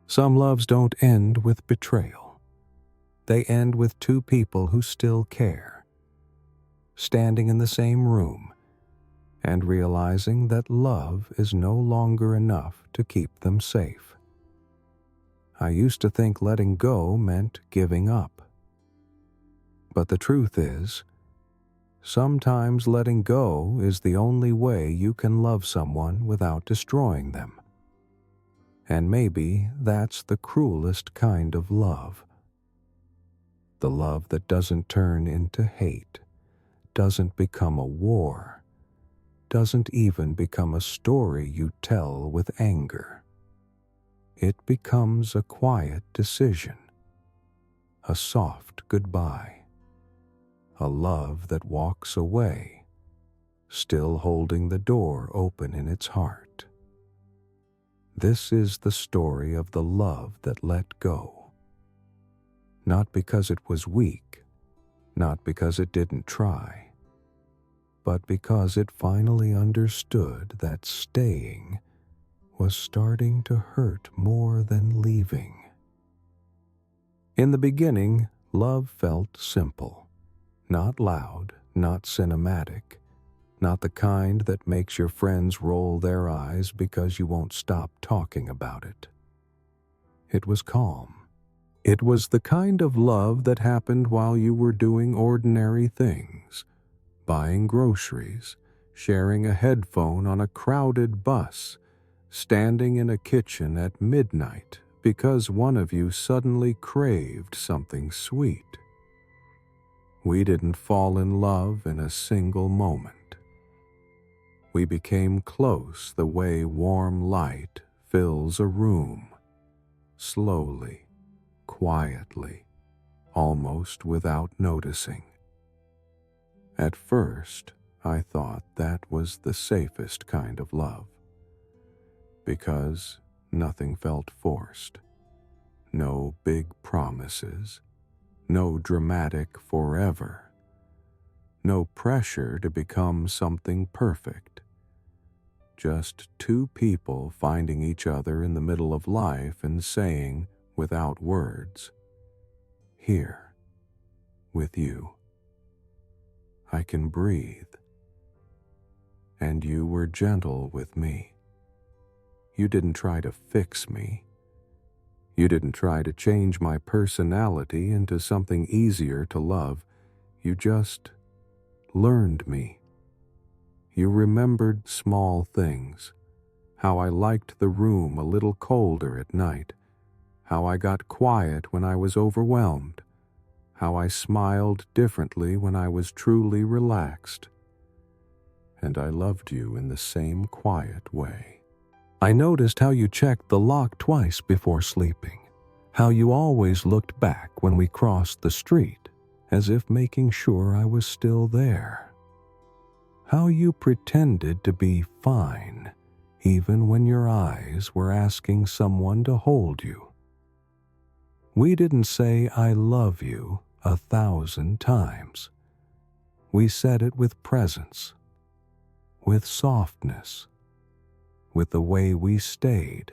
Some loves don't end with betrayal. They end with two people who still care, standing in the same room and realizing that love is no longer enough to keep them safe. I used to think letting go meant giving up. But the truth is, sometimes letting go is the only way you can love someone without destroying them. And maybe that's the cruelest kind of love. The love that doesn't turn into hate, doesn't become a war, doesn't even become a story you tell with anger. It becomes a quiet decision, a soft goodbye, a love that walks away, still holding the door open in its heart. This is the story of the love that let go. Not because it was weak, not because it didn't try, but because it finally understood that staying was starting to hurt more than leaving. In the beginning, love felt simple, not loud, not cinematic, not the kind that makes your friends roll their eyes because you won't stop talking about it. It was calm. It was the kind of love that happened while you were doing ordinary things, buying groceries, sharing a headphone on a crowded bus, standing in a kitchen at midnight because one of you suddenly craved something sweet. We didn't fall in love in a single moment. We became close the way warm light fills a room, slowly, quietly, almost without noticing. At first, I thought that was the safest kind of love, because nothing felt forced. No big promises, no dramatic forever, no pressure to become something perfect. Just two people finding each other in the middle of life and saying, without words, "Here, with you, I can breathe." And you were gentle with me. You didn't try to fix me. You didn't try to change my personality into something easier to love. You just learned me. You remembered small things, how I liked the room a little colder at night, how I got quiet when I was overwhelmed, how I smiled differently when I was truly relaxed. And I loved you in the same quiet way. I noticed how you checked the lock twice before sleeping, how you always looked back when we crossed the street, as if making sure I was still there. How you pretended to be fine, even when your eyes were asking someone to hold you. We didn't say "I love you" 1,000 times. We said it with presence, with softness, with the way we stayed.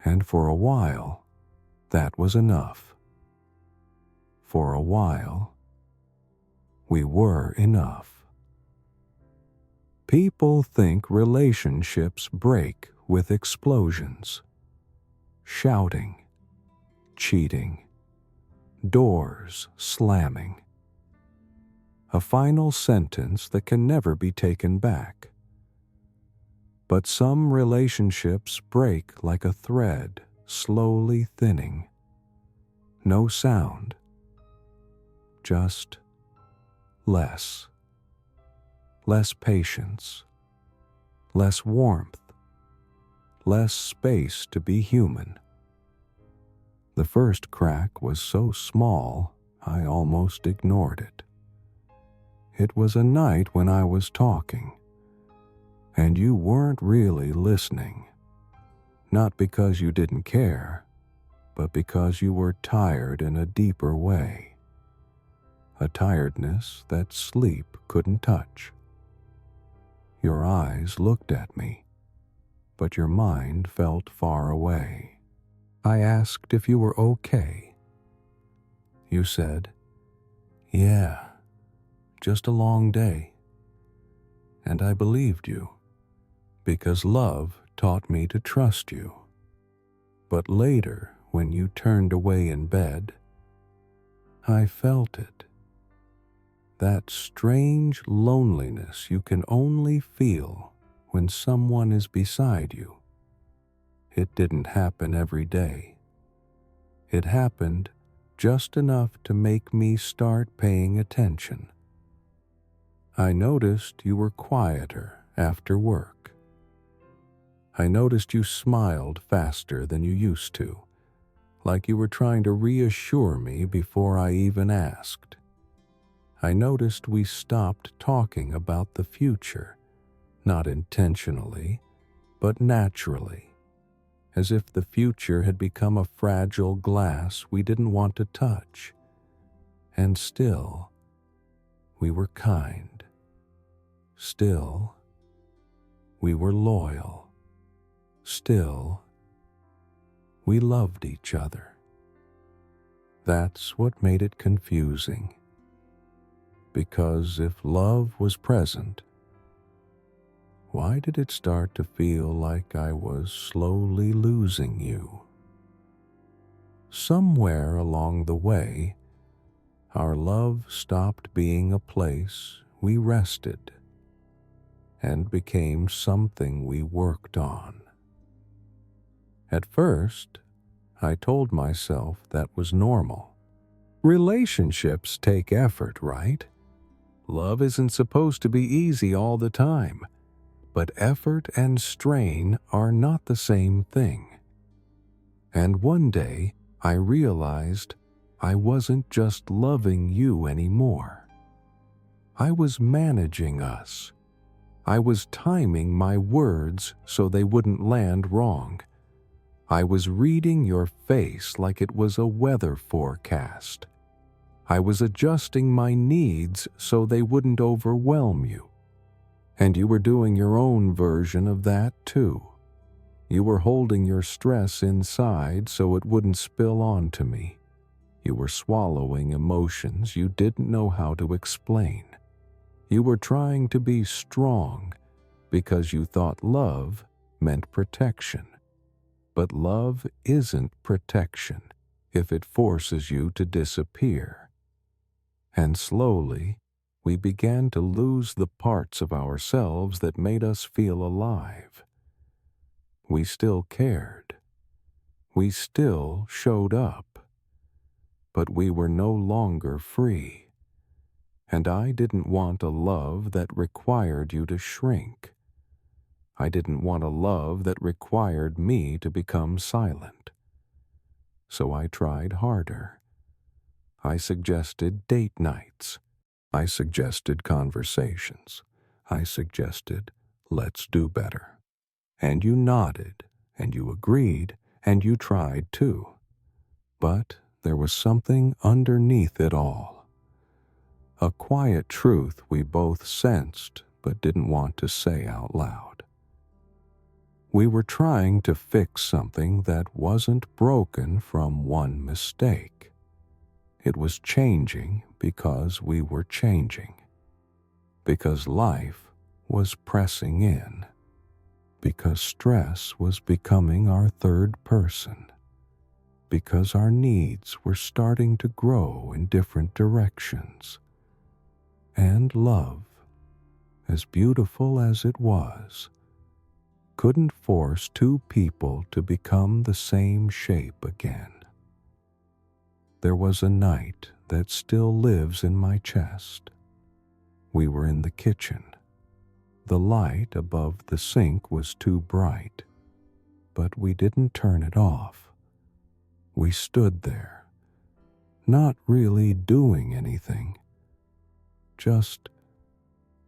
And for a while, that was enough. For a while, we were enough. People think relationships break with explosions, shouting, cheating, doors slamming, a final sentence that can never be taken back. But some relationships break like a thread, slowly thinning. No sound, just less. Less patience, less warmth, less space to be human. The first crack was so small, I almost ignored it. It was a night when I was talking, and you weren't really listening. Not because you didn't care, but because you were tired in a deeper way. A tiredness that sleep couldn't touch. Your eyes looked at me, but your mind felt far away. I asked if you were okay. You said, "Yeah, just a long day." And I believed you, because love taught me to trust you. But later, when you turned away in bed, I felt it. That strange loneliness you can only feel when someone is beside you. It didn't happen every day. It happened just enough to make me start paying attention. I noticed you were quieter after work. I noticed you smiled faster than you used to, like you were trying to reassure me before I even asked. I noticed we stopped talking about the future, not intentionally, but naturally, as if the future had become a fragile glass we didn't want to touch. And still, we were kind. Still, we were loyal. Still, we loved each other. That's what made it confusing. Because if love was present, why did it start to feel like I was slowly losing you? Somewhere along the way, our love stopped being a place we rested and became something we worked on. At first, I told myself that was normal. Relationships take effort, right? Love isn't supposed to be easy all the time, but effort and strain are not the same thing. And one day, I realized I wasn't just loving you anymore. I was managing us. I was timing my words so they wouldn't land wrong. I was reading your face like it was a weather forecast. I was adjusting my needs so they wouldn't overwhelm you. And you were doing your own version of that too. You were holding your stress inside so it wouldn't spill onto me. You were swallowing emotions you didn't know how to explain. You were trying to be strong because you thought love meant protection. But love isn't protection if it forces you to disappear. And slowly, we began to lose the parts of ourselves that made us feel alive. We still cared. We still showed up. But we were no longer free. And I didn't want a love that required you to shrink. I didn't want a love that required me to become silent. So I tried harder. I suggested date nights. I suggested conversations. I suggested, let's do better. And you nodded, and you agreed, and you tried too. But there was something underneath it all. A quiet truth we both sensed but didn't want to say out loud. We were trying to fix something that wasn't broken from one mistake. It was changing because we were changing. Because life was pressing in. Because stress was becoming our third person. Because our needs were starting to grow in different directions. And love, as beautiful as it was, couldn't force two people to become the same shape again. There was a night that still lives in my chest. We were in the kitchen. The light above the sink was too bright, but we didn't turn it off. We stood there, not really doing anything, just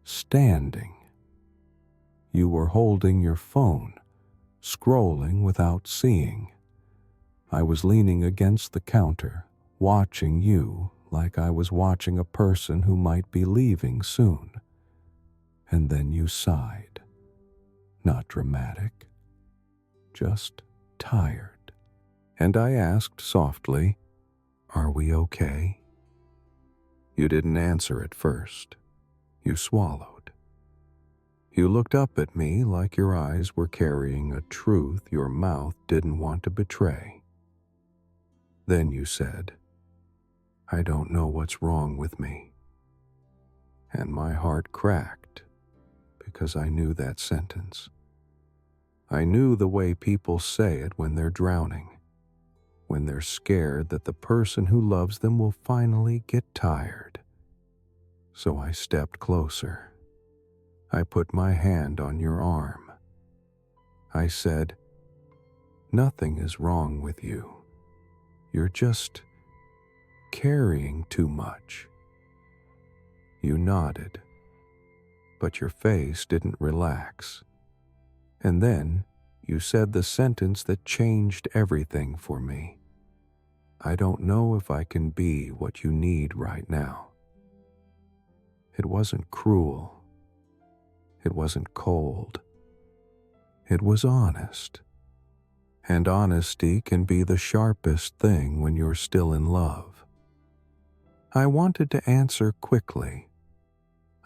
standing. You were holding your phone, scrolling without seeing. I was leaning against the counter, watching you like I was watching a person who might be leaving soon. And then you sighed. Not dramatic, just tired. and I asked softly, "Are we okay?" You didn't answer at first. You swallowed. You looked up at me like your eyes were carrying a truth your mouth didn't want to betray. Then you said, "I don't know what's wrong with me." And my heart cracked because I knew that sentence. I knew the way people say it when they're drowning, when they're scared that the person who loves them will finally get tired. So I stepped closer. I put my hand on your arm. I said, "Nothing is wrong with you. You're just carrying too much." You nodded, but your face didn't relax. And then you said the sentence that changed everything for me. "I don't know if I can be what you need right now." It wasn't cruel. It wasn't cold. It was honest. And honesty can be the sharpest thing when you're still in love. I wanted to answer quickly.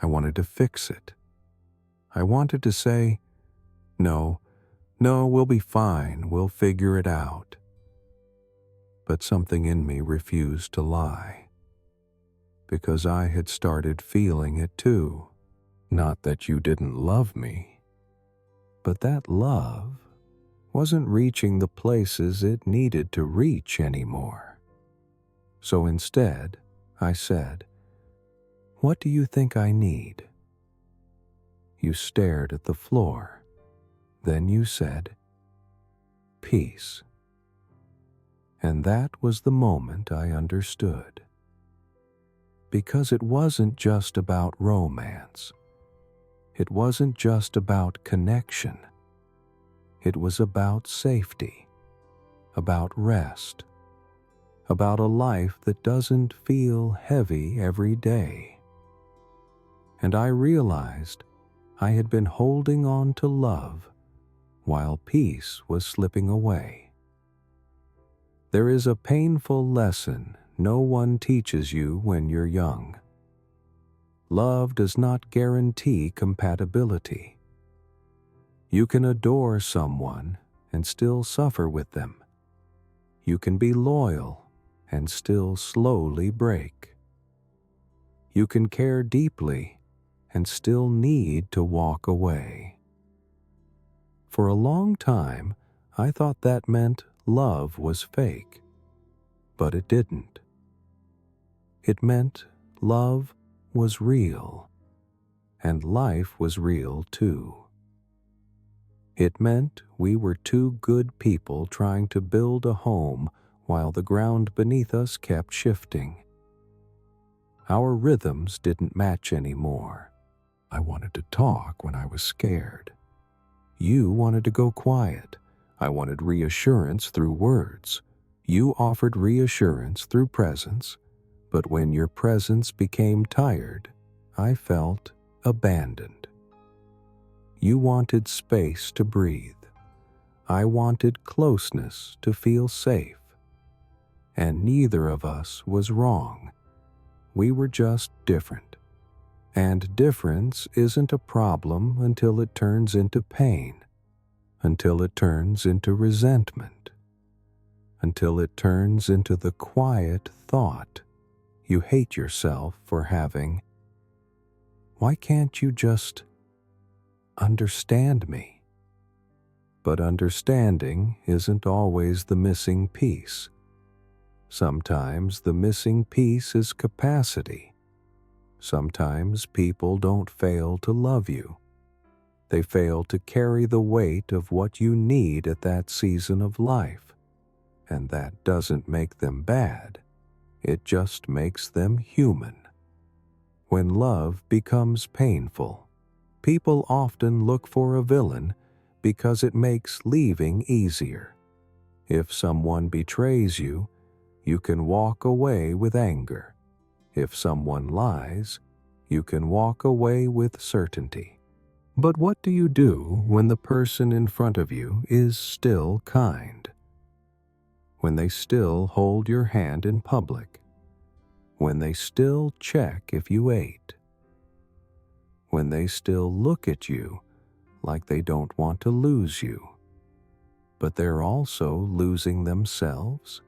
I wanted to fix it. I wanted to say, "No, we'll be fine. We'll figure it out." But something in me refused to lie, because I had started feeling it too. Not that you didn't love me, but that love wasn't reaching the places it needed to reach anymore. So instead, I said, "What do you think I need?" You stared at the floor. Then you said, "Peace." And that was the moment I understood. Because it wasn't just about romance. It wasn't just about connection. It was about safety, about rest, about a life that doesn't feel heavy every day. And I realized I had been holding on to love while peace was slipping away. There is a painful lesson no one teaches you when you're young. Love does not guarantee compatibility. You can adore someone and still suffer with them. You can be loyal and still slowly break. You can care deeply and still need to walk away. For a long time, I thought that meant love was fake, but it didn't. It meant love was real, and life was real too. It meant we were two good people trying to build a home while the ground beneath us kept shifting. Our rhythms didn't match anymore. I wanted to talk when I was scared. You wanted to go quiet. I wanted reassurance through words. You offered reassurance through presence, but when your presence became tired, I felt abandoned. You wanted space to breathe. I wanted closeness to feel safe. And neither of us was wrong. We were just different. And difference isn't a problem until it turns into pain, until it turns into resentment, until it turns into the quiet thought you hate yourself for having. Why can't you just understand me? But understanding isn't always the missing piece. Sometimes the missing piece is capacity. Sometimes people don't fail to love you. They fail to carry the weight of what you need at that season of life. And that doesn't make them bad. It just makes them human. When love becomes painful, people often look for a villain because it makes leaving easier. If someone betrays you, you can walk away with anger. If someone lies, you can walk away with certainty. But what do you do when the person in front of you is still kind? when they still hold your hand in public, when they still check if you ate, when they still look at you like they don't want to lose you, but they're also losing themselves.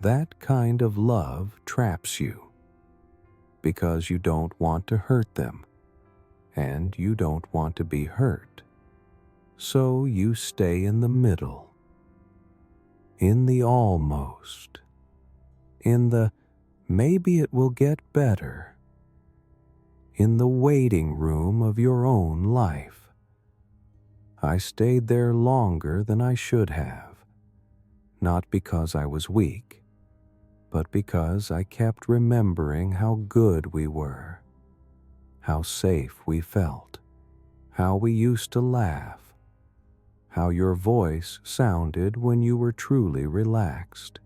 That kind of love traps you because you don't want to hurt them and you don't want to be hurt. So you stay in the middle, in the almost, in the maybe it will get better, in the waiting room of your own life. I stayed there longer than I should have, not because I was weak, but because I kept remembering how good we were, how safe we felt, how we used to laugh, how your voice sounded when you were truly relaxed.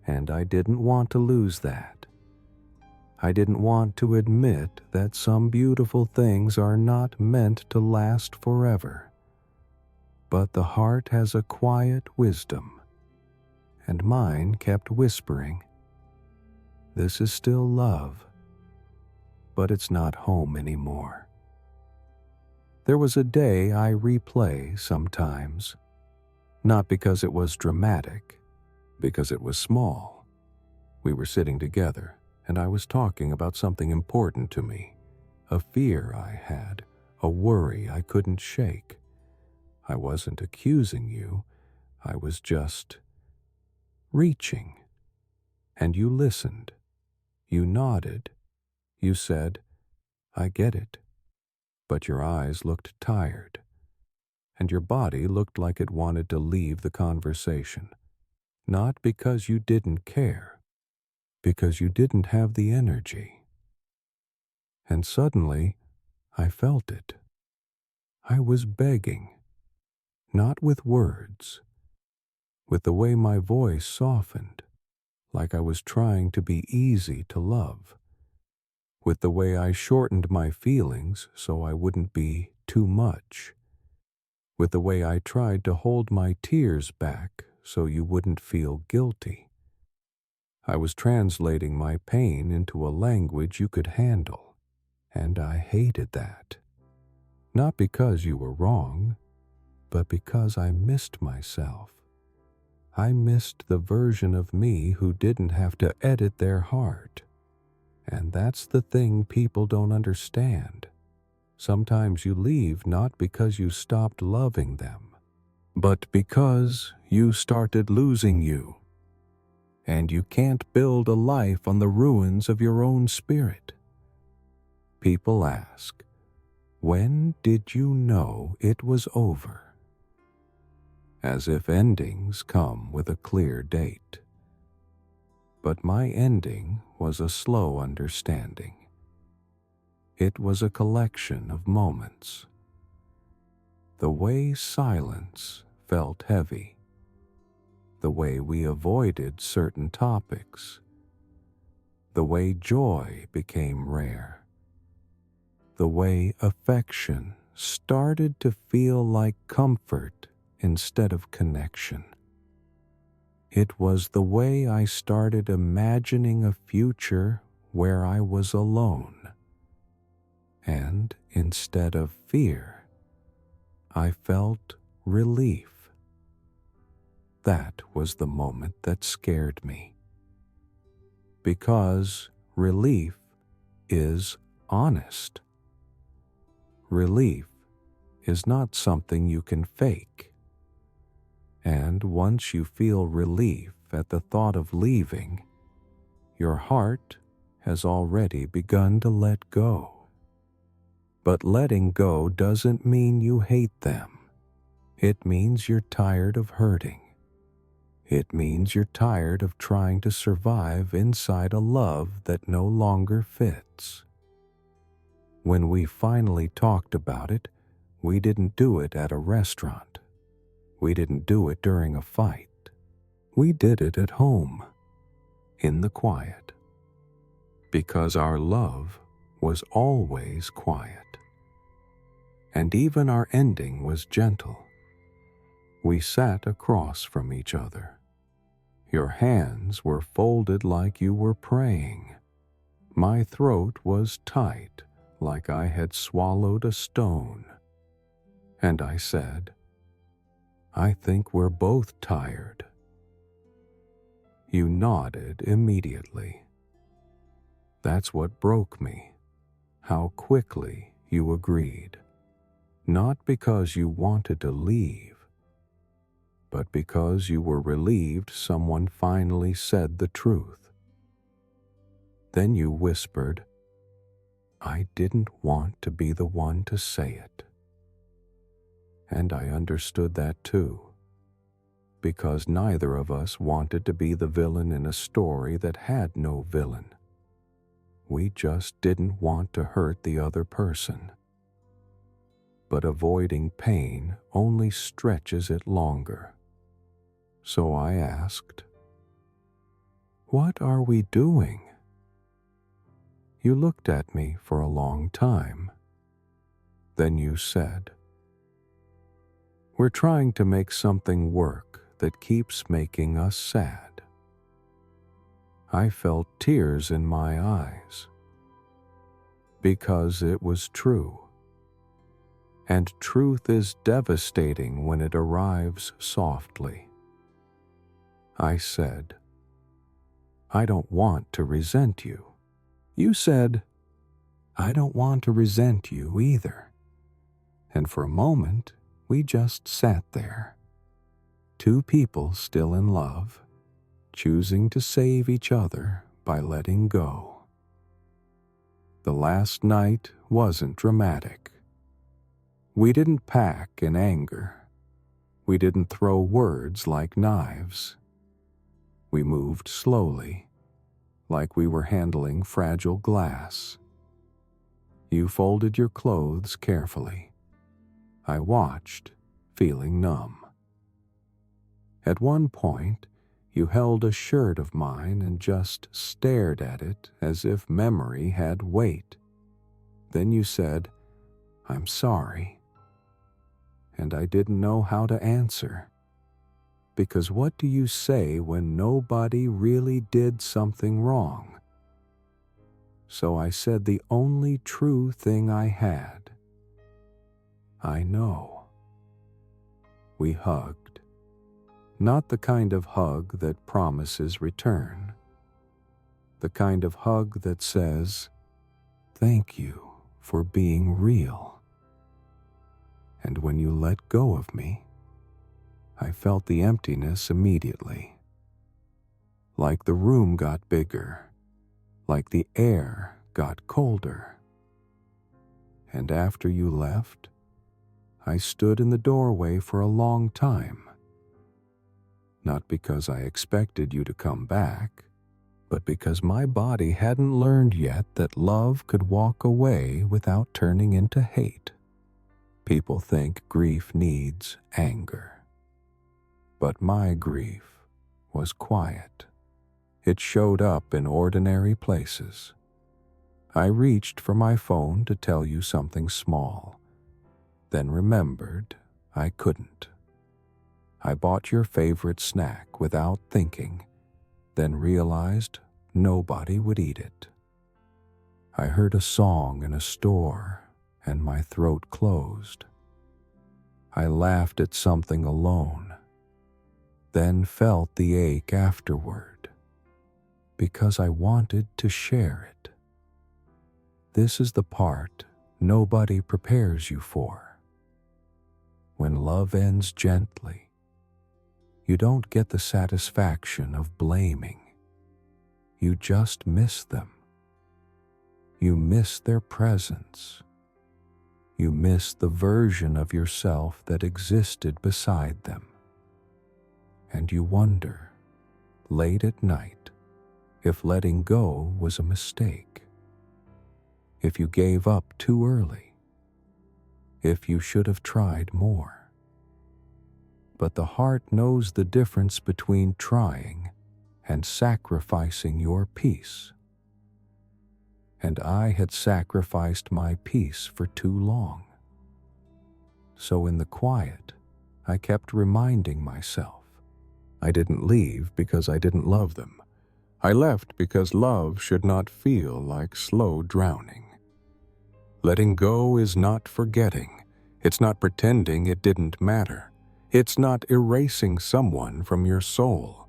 And I didn't want to lose that. I didn't want to admit that some beautiful things are not meant to last forever. But the heart has a quiet wisdom, and mine kept whispering, "This is still love, but it's not home anymore." There was a day I replay sometimes, not because it was dramatic, because it was small. We were sitting together, and I was talking about something important to me, a fear I had, a worry I couldn't shake. I wasn't accusing you, I was just reaching. And you listened. You nodded. You said, "I get it." But your eyes looked tired, and your body looked like it wanted to leave the conversation. Not because you didn't care, because you didn't have the energy. And suddenly, I felt it. I was begging, not with words, with the way my voice softened, like I was trying to be easy to love, with the way I shortened my feelings so I wouldn't be too much, with the way I tried to hold my tears back so you wouldn't feel guilty. I was translating my pain into a language you could handle, and I hated that. Not because you were wrong, but because I missed myself. I missed the version of me who didn't have to edit their heart. And that's the thing people don't understand. Sometimes you leave not because you stopped loving them, but because you started losing you. And you can't build a life on the ruins of your own spirit. People ask, "When did you know it was over?" As if endings come with a clear date. But my ending was a slow understanding. It was a collection of moments. The way silence felt heavy. The way we avoided certain topics. The way joy became rare. The way affection started to feel like comfort instead of connection. It was the way I started imagining a future where I was alone. And instead of fear, I felt relief. That was the moment that scared me. Because relief is honest. Relief is not something you can fake. And once you feel relief at the thought of leaving, your heart has already begun to let go. But letting go doesn't mean you hate them. It means you're tired of hurting. It means you're tired of trying to survive inside a love that no longer fits. When we finally talked about it, we didn't do it at a restaurant. We didn't do it during a fight. We did it at home, in the quiet. Because our love was always quiet. And even our ending was gentle. We sat across from each other, Your hands were folded like you were praying. My throat was tight, like I had swallowed a stone. And I said, "I think we're both tired." You nodded immediately. That's what broke me, how quickly you agreed. Not because you wanted to leave, but because you were relieved someone finally said the truth. Then you whispered, "I didn't want to be the one to say it." And I understood that too, because neither of us wanted to be the villain in a story that had no villain. We just didn't want to hurt the other person. But avoiding pain only stretches it longer. So I asked, "What are we doing?" You looked at me for a long time. Then you said, "We're trying to make something work that keeps making us sad." I felt tears in my eyes. Because it was true. And truth is devastating when it arrives softly. I said, "I don't want to resent you." You said, "I don't want to resent you either." And for a moment, we just sat there. Two people still in love, choosing to save each other by letting go. The last night wasn't dramatic. We didn't pack in anger. We didn't throw words like knives. We moved slowly, like we were handling fragile glass. You folded your clothes carefully. I watched, feeling numb. At one point, you held a shirt of mine and just stared at it as if memory had weight. Then you said, "I'm sorry." And I didn't know how to answer. Because what do you say when nobody really did something wrong? So I said the only true thing I had. "I know." We hugged. Not the kind of hug that promises return. The kind of hug that says, "Thank you for being real." And when you let go of me, I felt the emptiness immediately. Like the room got bigger, like the air got colder. And after you left, I stood in the doorway for a long time. Not because I expected you to come back, but because my body hadn't learned yet that love could walk away without turning into hate. People think grief needs anger. But my grief was quiet. It showed up in ordinary places. I reached for my phone to tell you something small, then remembered I couldn't. I bought your favorite snack without thinking, then realized nobody would eat it. I heard a song in a store and my throat closed. I laughed at something alone, then felt the ache afterward, because I wanted to share it. This is the part nobody prepares you for. When love ends gently, you don't get the satisfaction of blaming. You just miss them. You miss their presence. You miss the version of yourself that existed beside them. And you wonder, late at night, if letting go was a mistake. If you gave up too early. If you should have tried more. But the heart knows the difference between trying and sacrificing your peace. And I had sacrificed my peace for too long. So in the quiet, I kept reminding myself, I didn't leave because I didn't love them. I left because love should not feel like slow drowning. Letting go is not forgetting. It's not pretending it didn't matter. It's not erasing someone from your soul.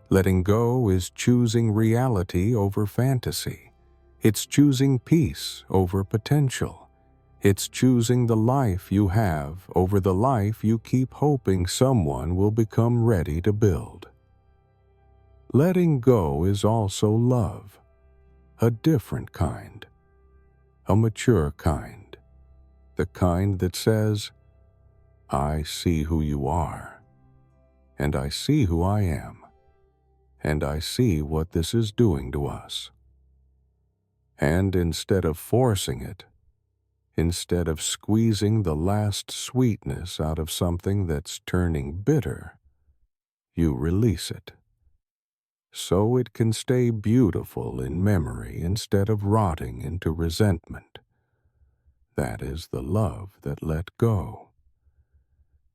Letting go is choosing reality over fantasy. It's choosing peace over potential. It's choosing the life you have over the life you keep hoping someone will become ready to build. Letting go is also love, a different kind, a mature kind, the kind that says, I see who you are, and I see who I am, and I see what this is doing to us. And instead of forcing it, instead of squeezing the last sweetness out of something that's turning bitter, you release it. So it can stay beautiful in memory instead of rotting into resentment. That is the love that let go.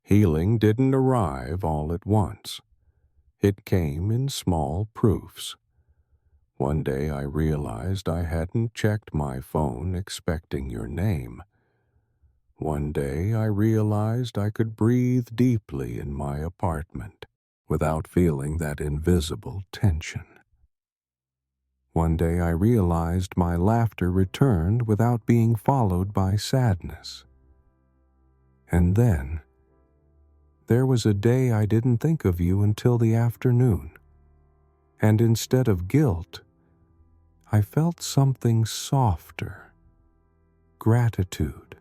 Healing didn't arrive all at once. It came in small proofs. One day I realized I hadn't checked my phone expecting your name. One day I realized I could breathe deeply in my apartment without feeling that invisible tension. One day I realized my laughter returned without being followed by sadness. And then, there was a day I didn't think of you until the afternoon. And instead of guilt, I felt something softer, gratitude.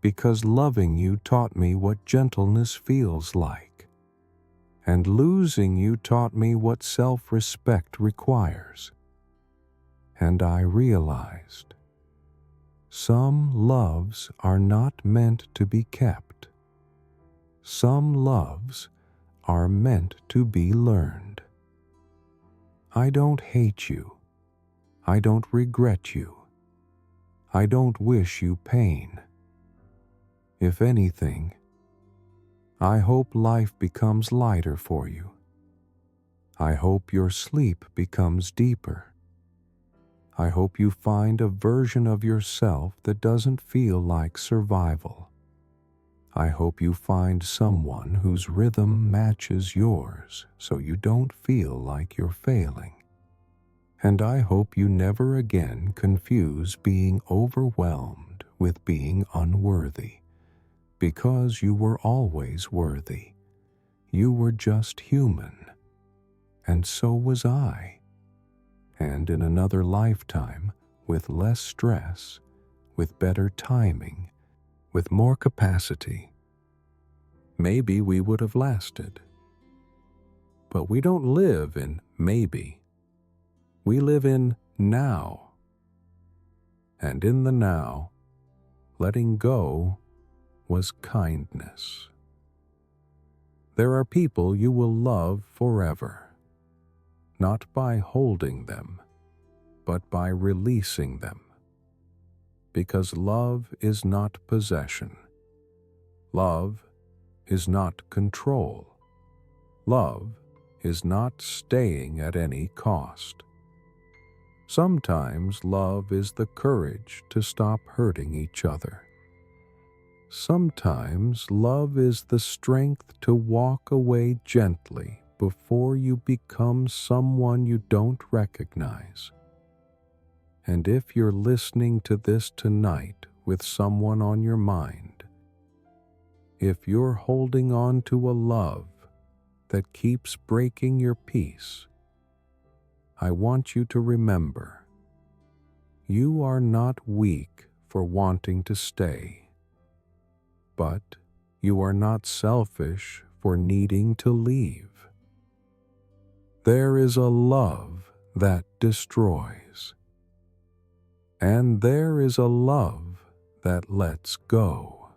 Because loving you taught me what gentleness feels like, and losing you taught me what self-respect requires. And I realized, some loves are not meant to be kept. Some loves are meant to be learned. I don't hate you. I don't regret you. I don't wish you pain. If anything, I hope life becomes lighter for you. I hope your sleep becomes deeper. I hope you find a version of yourself that doesn't feel like survival. I hope you find someone whose rhythm matches yours so you don't feel like you're failing. And I hope you never again confuse being overwhelmed with being unworthy. Because you were always worthy. You were just human. And so was I. And in another lifetime, with less stress, with better timing, with more capacity, maybe we would have lasted. But we don't live in maybe. We live in now. And in the now, letting go was kindness. There are people you will love forever, not by holding them, but by releasing them. Because love is not possession. Love is not control. Love is not staying at any cost. Sometimes love is the courage to stop hurting each other. Sometimes love is the strength to walk away gently before you become someone you don't recognize. And if you're listening to this tonight with someone on your mind, if you're holding on to a love that keeps breaking your peace, I want you to remember, you are not weak for wanting to stay. But you are not selfish for needing to leave. There is a love that destroys. And there is a love that lets go.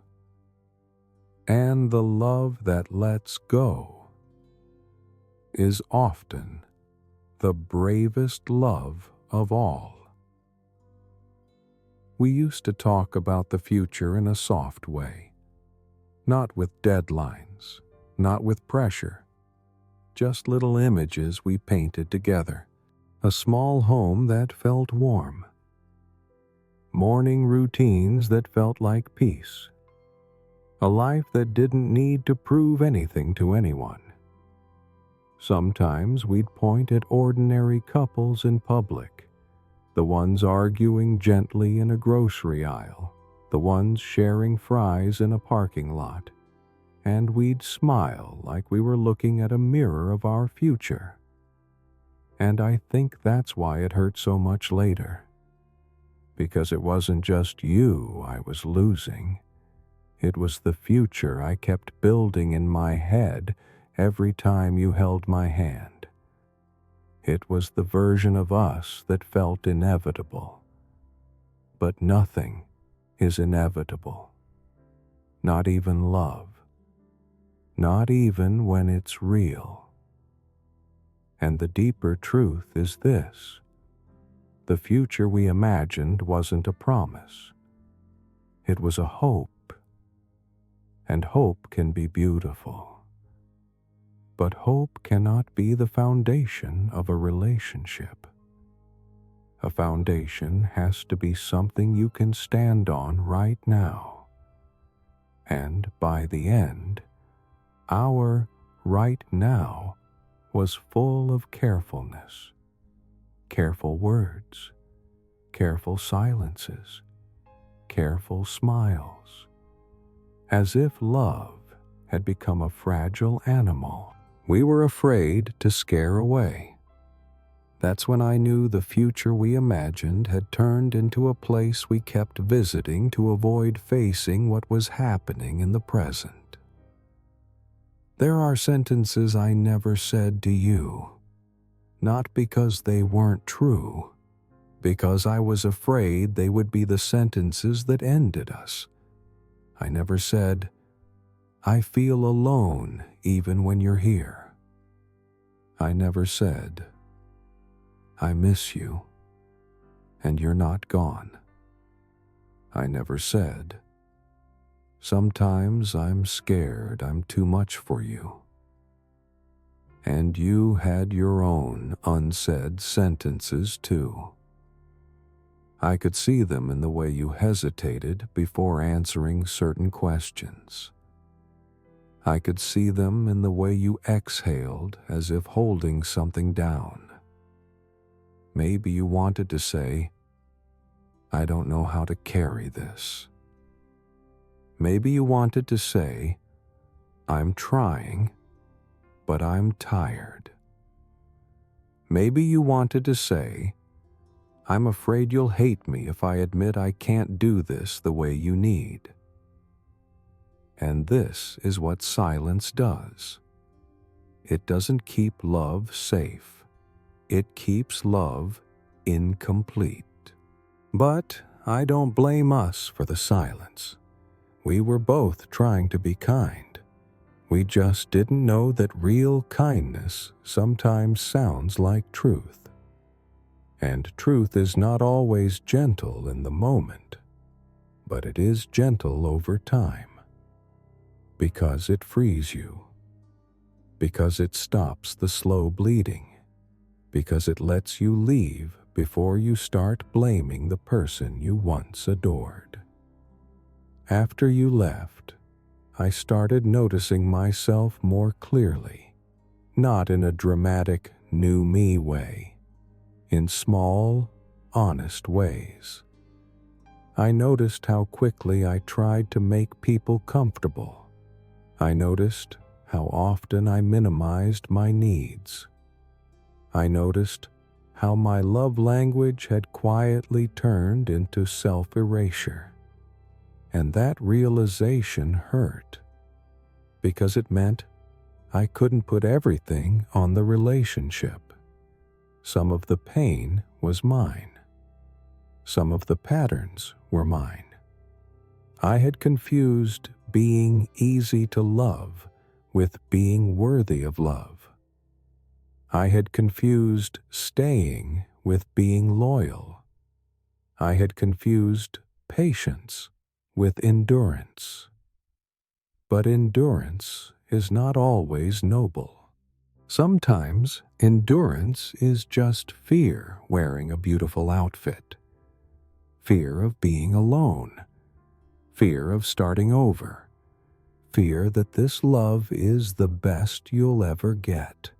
And the love that lets go is often the bravest love of all. We used to talk about the future in a soft way. Not with deadlines, not with pressure, just little images we painted together. A small home that felt warm. Morning routines that felt like peace. A life that didn't need to prove anything to anyone. Sometimes we'd point at ordinary couples in public, the ones arguing gently in a grocery aisle, the ones sharing fries in a parking lot, and we'd smile like we were looking at a mirror of our future. And I think that's why it hurt so much later. Because it wasn't just you I was losing. It was the future I kept building in my head every time you held my hand. It was the version of us that felt inevitable. But nothing is inevitable. Not even love. Not even when it's real. And the deeper truth is this. The future we imagined wasn't a promise. It was a hope. And hope can be beautiful. But hope cannot be the foundation of a relationship. A foundation has to be something you can stand on right now. And by the end, our right now was full of carefulness. Careful words, careful silences, careful smiles. As if love had become a fragile animal we were afraid to scare away. That's when I knew the future we imagined had turned into a place we kept visiting to avoid facing what was happening in the present. There are sentences I never said to you, not because they weren't true, because I was afraid they would be the sentences that ended us. I never said, I feel alone even when you're here. I never said, I miss you, and you're not gone. I never said, sometimes I'm scared I'm too much for you. And you had your own unsaid sentences too. I could see them in the way you hesitated before answering certain questions. I could see them in the way you exhaled as if holding something down. Maybe you wanted to say, I don't know how to carry this. Maybe you wanted to say, I'm trying, but I'm tired. Maybe you wanted to say, I'm afraid you'll hate me if I admit I can't do this the way you need. And this is what silence does. It doesn't keep love safe. It keeps love incomplete. But I don't blame us for the silence. We were both trying to be kind. We just didn't know that real kindness sometimes sounds like truth. And truth is not always gentle in the moment, but it is gentle over time. Because it frees you. Because it stops the slow bleeding. Because it lets you leave before you start blaming the person you once adored. After you left, I started noticing myself more clearly, not in a dramatic new me way, in small, honest ways. I noticed how quickly I tried to make people comfortable. I noticed how often I minimized my needs. I noticed how my love language had quietly turned into self-erasure. And that realization hurt, because it meant I couldn't put everything on the relationship. Some of the pain was mine. Some of the patterns were mine. I had confused being easy to love with being worthy of love. I had confused staying with being loyal. I had confused patience with endurance. But endurance is not always noble. Sometimes endurance is just fear wearing a beautiful outfit, fear of being alone, fear of starting over, fear that this love is the best you'll ever get.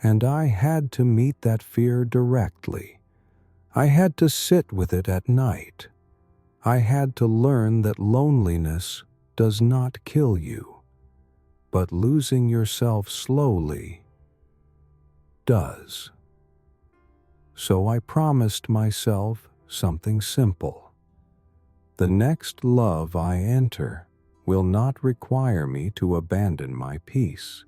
And I had to meet that fear directly. I had to sit with it at night. I had to learn that loneliness does not kill you, but losing yourself slowly does. So I promised myself something simple. The next love I enter will not require me to abandon my peace.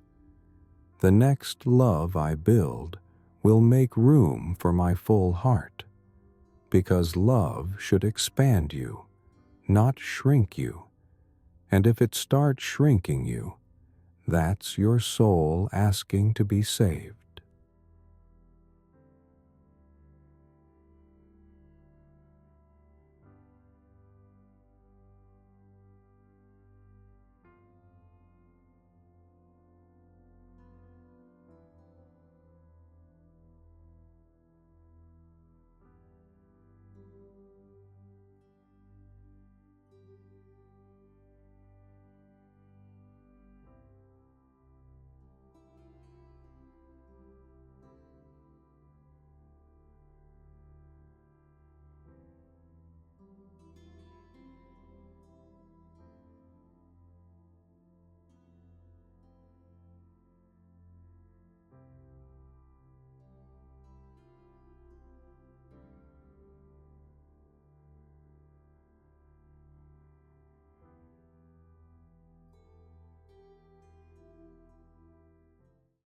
The next love I build will make room for my full heart, because love should expand you, not shrink you. And if it starts shrinking you, that's your soul asking to be saved.